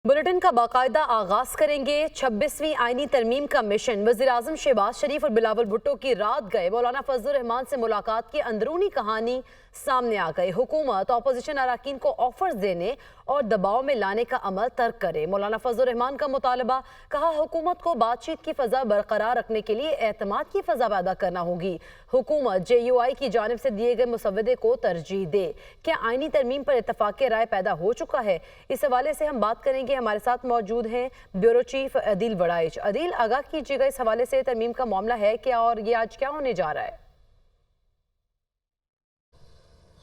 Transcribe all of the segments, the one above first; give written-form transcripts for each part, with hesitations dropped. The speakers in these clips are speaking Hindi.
बुलेटिन का बाकायदा आगाज करेंगे। 26वीं आईनी तरमीम का मिशन। वज़ीर-ए-आज़म शहबाज शरीफ और बिलावल भुट्टो की रात गए मौलाना फजलुर रहमान से मुलाकात की अंदरूनी कहानी सामने आ गई। हुकूमत अपोजिशन अरकान को ऑफर्स देने और दबाव में लाने का अमल तर्क करे। मौलाना फजलुर रहमान का मुतालबा, कहा हुकूमत को बातचीत की फ़ज़ा बरकरार रखने के लिए एतमाद की फ़ज़ा पैदा करना होगी। हुकूमत JUI की जानिब से दिए गए मुसवदे को तरजीह दे। क्या आईनी तरमीम पर इत्तफाक़ राय पैदा हो चुका है? इस हवाले से हम बात करेंगे। हमारे साथ मौजूद हैं ब्यूरो चीफ अदील वड़ाइच। अदील, आगाह कीजिएगा, इस हवाले से तरमीम का मामला है क्या और ये आज क्या होने जा रहा है?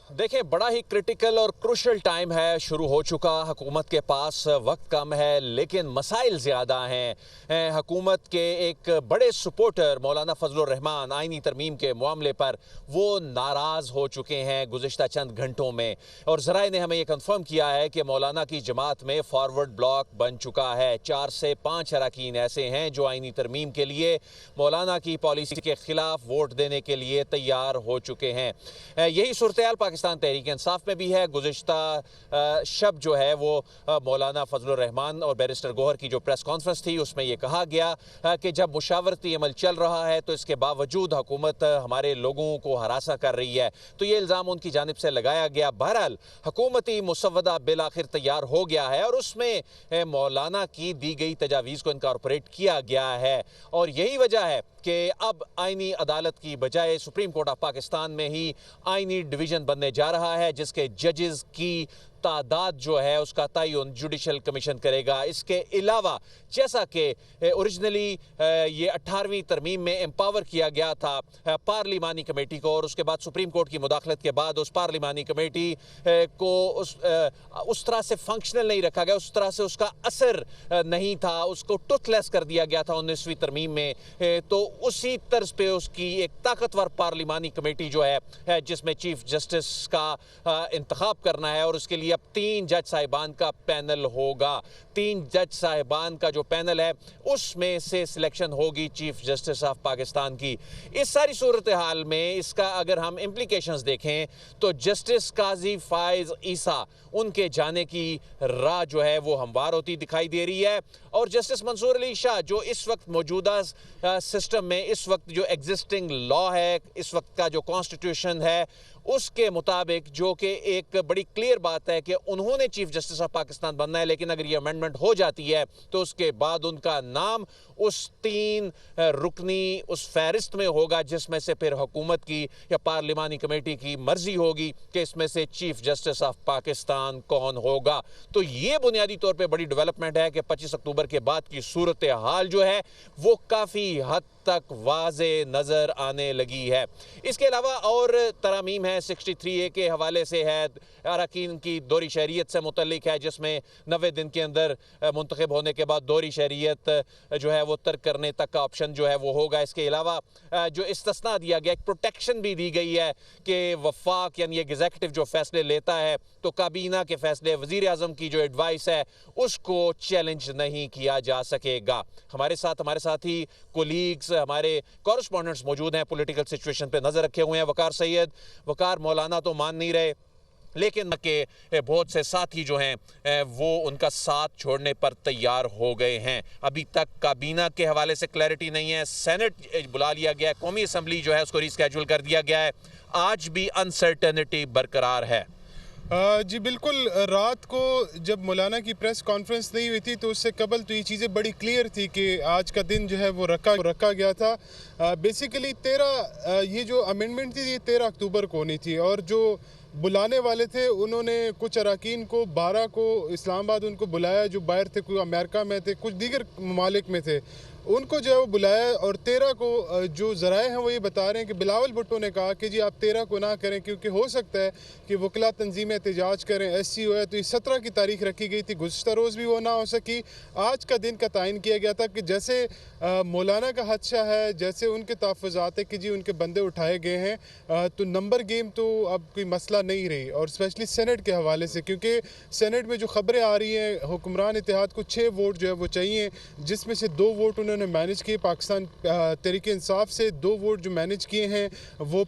देखिए, बड़ा ही क्रिटिकल और क्रूशल टाइम है शुरू हो चुका। हुकूमत के पास वक्त कम है लेकिन मसाइल ज़्यादा हैं। हुकूमत के एक बड़े सपोर्टर मौलाना फजलुर रहमान आईनी तरमीम के मामले पर वो नाराज़ हो चुके हैं गुज़िश्ता चंद घंटों में, और ज़राए ने हमें ये कंफर्म किया है कि मौलाना की जमात में फॉरवर्ड ब्लॉक बन चुका है। 4 से 5 अरकान ऐसे हैं जो आईनी तरमीम के लिए मौलाना की पॉलिसी के ख़िलाफ़ वोट देने के लिए तैयार हो चुके हैं। यही सूरत-ए-हाल पाकिस्तान तहरीक इंसाफ में भी है। गुज़िश्ता शब जो है वो मौलाना फजलुर रहमान और बैरिस्टर गौहर की जो प्रेस कॉन्फ्रेंस थी उसमें ये कहा गया कि जब मुशावरती अमल चल रहा है तो इसके बावजूद हुकूमत हमारे लोगों को हरासा कर रही है, तो ये इल्ज़ाम उनकी जानिब से लगाया गया। बहरहाल हुकूमती मुसव्वदा बिल आखिर तैयार हो गया है और उसमें मौलाना की दी गई तजावीज़ को इनकॉर्पोरेट किया गया है, और यही वजह है कि अब आईनी अदालत की बजाय सुप्रीम कोर्ट ऑफ पाकिस्तान में ही आईनी डिवीज़न बनने जा रहा है, जिसके जजेस की तादाद जो है उसका तयन जुडिशल कमीशन करेगा। इसके अलावा जैसा कि ओरिजिनली ये 18वीं तरमीम में एम्पावर किया गया था पार्लिमानी कमेटी को, और उसके बाद सुप्रीम कोर्ट की मुदाखलत के बाद उस पार्लिमानी कमेटी को उस तरह से फंक्शनल नहीं रखा गया, उस तरह से उसका असर नहीं था, उसको टुथलेस कर दिया गया था 19वीं तरमीम में। तो उसी तर्ज पे उसकी एक ताकतवर पार्लिमानी कमेटी जो है जिसमें चीफ जस्टिस का इंतखाब करना है, और उसके लिए अब 3 जज साहिबान का पैनल होगा। 3 जज साहिबान का जो पैनल है उसमें से सिलेक्शन होगी चीफ जस्टिस ऑफ पाकिस्तान की। इस सारी सूरत हाल में इसका अगर हम इम्प्लीकेशंस देखें तो जस्टिस काजी फायज ईसा उनके जाने की राह जो है वो हमवार होती दिखाई दे रही है, और जस्टिस मंसूर अली शाह जो इस वक्त मौजूदा सिस्टम में, इस वक्त जो एग्जिस्टिंग लॉ है, इस वक्त का जो कॉन्स्टिट्यूशन है उसके मुताबिक, जो कि एक बड़ी क्लियर बात है कि उन्होंने चीफ जस्टिस ऑफ पाकिस्तान बनना है, लेकिन अगर ये अमेंडमेंट हो जाती है तो उसके बाद उनका नाम उस 3 रुकनी उस फहरिस्त में होगा जिसमें से फिर हुकूमत की या पार्लिमानी कमेटी की मर्जी होगी कि इसमें से चीफ जस्टिस ऑफ पाकिस्तान कौन होगा। तो ये बुनियादी तौर पे बड़ी डेवलपमेंट है कि 25 अक्टूबर के बाद की सूरत हाल जो है वो काफ़ी हद तक वाज़े नज़र आने लगी है। इसके अलावा और तरामीम है 63A के हवाले से है, अरकान की दोहरी शहरियत से मुतल्लिक है, जिसमें 90 दिन के अंदर मुंतखब होने के बाद दोहरी शहरियत जो है वो तर्क करने तक का ऑप्शन जो है वो होगा। इसके अलावा जो इस्तिस्ना दिया गया, एक प्रोटेक्शन भी दी गई है कि वफाक यानी एग्जीक्यूटिव जो फैसले लेता है तो काबीना के फैसले, वज़ीर आज़म की जो एडवाइस है उसको चैलेंज नहीं किया जा सकेगा। हमारे साथ ही कोलीग्स, हमारे कॉरेस्पॉन्डेंट्स मौजूद हैं, पॉलिटिकल सिचुएशन पे नज़र रखे हुए हैं। वकार सैयद, वकार, मौलाना तो मान नहीं रहे लेकिन के बहुत से साथी जो हैं वो उनका साथ छोड़ने पर तैयार हो गए हैं। अभी तक काबीना के हवाले से क्लैरिटी नहीं है। सेनेट बुला लिया गया है, कौमी असम्बली जो है उसको रिस्केड्यूल कर दिया गया है, आज भी अनसर्टेनिटी बरकरार है। जी बिल्कुल, रात को जब मौलाना की प्रेस कॉन्फ्रेंस नहीं हुई थी तो उससे कबल तो ये चीज़ें बड़ी क्लियर थी कि आज का दिन जो है वो रखा गया था। बेसिकली 13 ये जो अमेंडमेंट थी ये 13 अक्टूबर को होनी थी, और जो बुलाने वाले थे उन्होंने कुछ अरकान को 12 को इस्लामाबाद उनको बुलाया जो बाहर थे, कोई अमेरिका में थे, कुछ दीगर ममालिक में थे, उनको जो है वो बुलाया, और 13 को जो ज़राए हैं वो ये बता रहे हैं कि बिलावल भुट्टो ने कहा कि जी आप 13 को ना करें क्योंकि हो सकता है कि वकला तंजीमें एहतजाज करें, SCO है, तो ये 17 की तारीख रखी गई थी। गुज़िश्ता रोज़ भी वो ना हो सकी, आज का दिन का तयन किया गया था कि जैसे मौलाना का हादसा है, जैसे उनके तहफ़्फ़ुज़ात है कि जी उनके बंदे उठाए गए हैं, तो नंबर गेम तो अब कोई मसला नहीं रही। और स्पेशली सेनेट के हवाले से, क्योंकि सेनेट में जो ख़बरें आ रही हैं हुक्मरान इत्तेहाद को 6 वोट जो है वो चाहिए, जिसमें से 2 वोट उन्होंने इन्होंने मैनेज किए। पाकिस्तान तहरीक इंसाफ से 2 वोट जो मैनेज किए हैं वो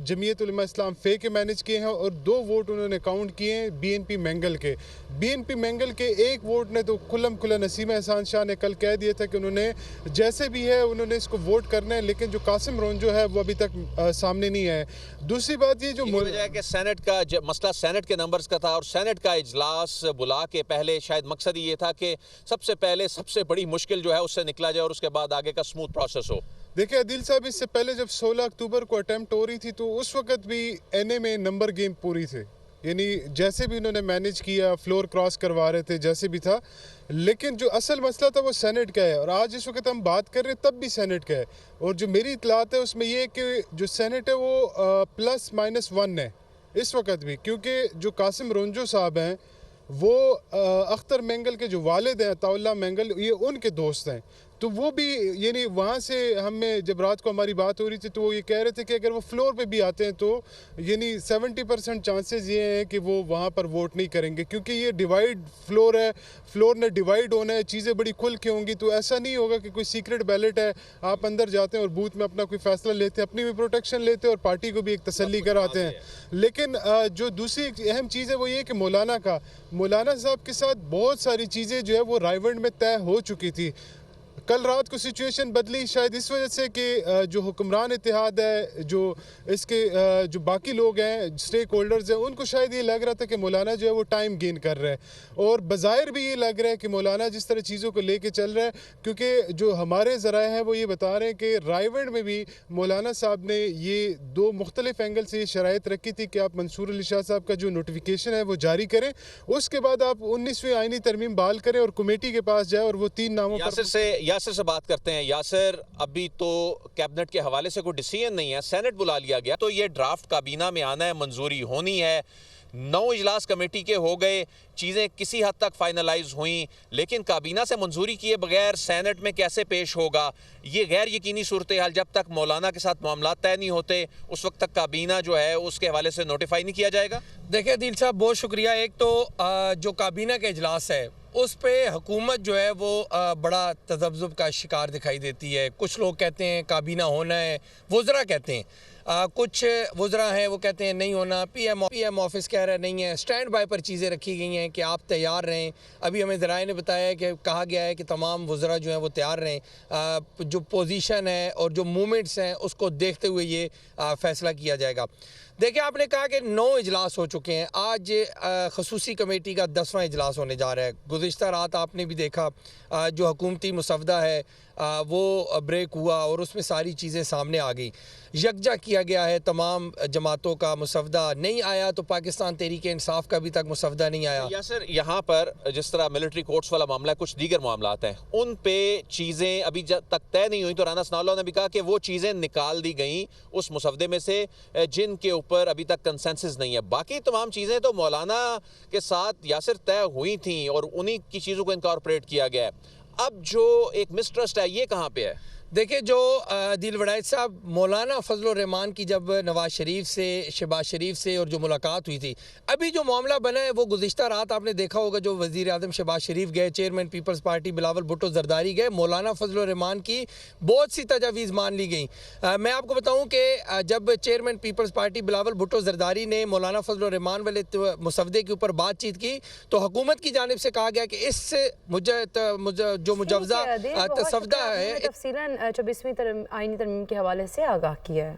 जमीयत उलमा इस्लाम फे के मैनेज किए हैं, और 2 वोट उन्होंने काउंट किए हैं BNP मैंगल के। BNP मैंगल के 1 वोट ने तो खुला नसीमा एहसान शाह ने कल कह दिया था कि उन्होंने जैसे भी है उन्होंने इसको वोट करना है, लेकिन जो कासिम रोंजो है वो अभी तक सामने नहीं आया। दूसरी बात ये जो वजह है कि सेनेट का मसला सेनेट के नंबर्स का था, और सेनेट का इजलास बुला के पहले शायद मकसद ही ये था कि सबसे पहले सबसे बड़ी मुश्किल जो है उससे निकला जाए और उसके बाद आगे का स्मूथ प्रोसेस हो। देखिए आदिल साहब, इससे पहले जब 16 अक्टूबर को अटेम्प्ट हो रही थी तो उस वक्त भी NA में नंबर गेम पूरी थे, यानी जैसे भी उन्होंने मैनेज किया, फ्लोर क्रॉस करवा रहे थे जैसे भी था, लेकिन जो असल मसला था वो सेनेट का है, और आज इस वक्त हम बात कर रहे हैं तब भी सेनेट का है। और जो मेरी इतलात है उसमें ये है कि जो सेनेट है वो +-1 है इस वक्त भी, क्योंकि जो कासिम रोंजो साहब हैं वो अख्तर मैंगल के जो वालिद हैं अताउल्लाह मैंगल, ये उनके दोस्त हैं, तो वो भी यानी वहाँ से हमें जब रात को हमारी बात हो रही थी तो वो ये कह रहे थे कि अगर वो फ्लोर पे भी आते हैं तो यानी 70% चांसेस ये हैं कि वो वहाँ पर वोट नहीं करेंगे, क्योंकि ये डिवाइड फ्लोर है, फ्लोर ने डिवाइड होना है, चीज़ें बड़ी खुल के होंगी। तो ऐसा नहीं होगा कि कोई सीक्रेट बैलेट है, आप अंदर जाते हैं और बूथ में अपना कोई फैसला लेते हैं, अपनी भी प्रोटेक्शन लेते हैं और पार्टी को भी एक तसल्ली कराते हैं। लेकिन जो दूसरी अहम चीज़ है वो ये कि मौलाना साहब के साथ बहुत सारी चीज़ें जो है वो रायवंड में तय हो चुकी थी। कल रात को सिचुएशन बदली शायद इस वजह से कि जो हुक्मरान इत्तेहाद है, जो इसके जो बाकी लोग हैं, स्टेक होल्डर्स हैं, उनको शायद ये लग रहा था कि मौलाना जो है वो टाइम गेन कर रहा है, और बज़ाहिर भी ये लग रहा है कि मौलाना जिस तरह चीज़ों को लेके चल रहा है, क्योंकि जो हमारे ज़राए हैं वो ये बता रहे हैं कि रायवंड में भी मौलाना साहब ने ये 2 मुख्तलिफ एंगल से ये शराइत रखी थी कि आप मंसूर अली शाह साहब का जो नोटिफिकेशन है वो जारी करें, उसके बाद आप 19वीं आईनी तरमीम बहाल करें और कमेटी के पास जाए और वो 3 नामों पर। यासिर से बात करते हैं। यासिर, अभी तो कैबिनेट के हवाले से कोई डिसीजन नहीं है, सेनेट बुला लिया गया, तो ये ड्राफ्ट काबीना में आना है, मंजूरी होनी है, 9 इजलास कमेटी के हो गए, चीज़ें किसी हद तक फाइनलाइज हुई, लेकिन काबीना से मंजूरी किए बगैर सेनेट में कैसे पेश होगा? ये गैर यकीनी सूरत हाल, जब तक मौलाना के साथ मामला तय नहीं होते उस वक्त तक काबीना जो है उसके हवाले से नोटिफाई नहीं किया जाएगा। देखिए दिल साहब, बहुत शुक्रिया। एक तो जो काबीना का इजलास है उस पे हुकूमत जो है वो बड़ा तज़ब्ज़ुब का शिकार दिखाई देती है। कुछ लोग कहते हैं काबीना होना है, वज़रा कहते हैं, कुछ वज़रा हैं वो कहते हैं नहीं होना, पीएम ऑफिस कह रहा है नहीं है, स्टैंड बाय पर चीज़ें रखी गई हैं कि आप तैयार रहें। अभी हमें ज़राए ने बताया है कि कहा गया है कि तमाम वज़रा जो हैं वो तैयार रहें, जो पोजीशन है और जो मूवमेंट्स हैं उसको देखते हुए ये फ़ैसला किया जाएगा। देखिए, आपने कहा कि 9 इजलास हो चुके हैं, आज खसूसी कमेटी का 10वां इजलास होने जा रहा है। गुज़िश्ता रात आपने भी देखा जो हुकूमती मुसवदा है वो ब्रेक हुआ और उसमें सारी चीज़ें सामने आ गई, यकजा किया गया है तमाम जमातों का मुसवदा। नहीं आया तो पाकिस्तान तहरीक इंसाफ का अभी तक मुसवदा नहीं आया। यासिर, यहाँ पर जिस तरह मिलिट्री कोर्ट्स वाला मामला है, कुछ दीगर मामला हैं, उन पे चीज़ें अभी जब तक तय नहीं हुई, तो राना सनाउल्लाह ने भी कहा कि वो चीज़ें निकाल दी गई उस मुसवदे में से जिनके ऊपर अभी तक कंसेंसस नहीं है। बाकी तमाम चीज़ें तो मौलाना के साथ यासिर तय हुई थी और उन्हीं की चीज़ों को इनकॉर्पोरेट किया गया है। अब जो एक मिसट्रस्ट है ये कहाँ पे है? देखिए, जो दिल वड़ाइच साहब, मौलाना फजल रहमान की जब नवाज शरीफ से, शहबाज शरीफ से और जो मुलाकात हुई थी, अभी जो मामला बना है वो गुज़िश्ता रात आपने देखा होगा, जो वज़ीर आज़म शहबाज शरीफ गए, chairman people's party Bilawal Bhutto Zardari गए, मौलाना फजल रहमान की बहुत सी तजावीज़ मान ली गई। मैं आपको बताऊँ कि जब chairman people's party Bilawal Bhutto Zardari ने मौलाना फजल रहमान वाले मुसवदे के ऊपर बातचीत की तो हुकूमत की जानिब से कहा गया कि इससे जो मुजवज़ा तसवदा है 24वीं आईनी तरमीम के हवाले से आगाह किया है।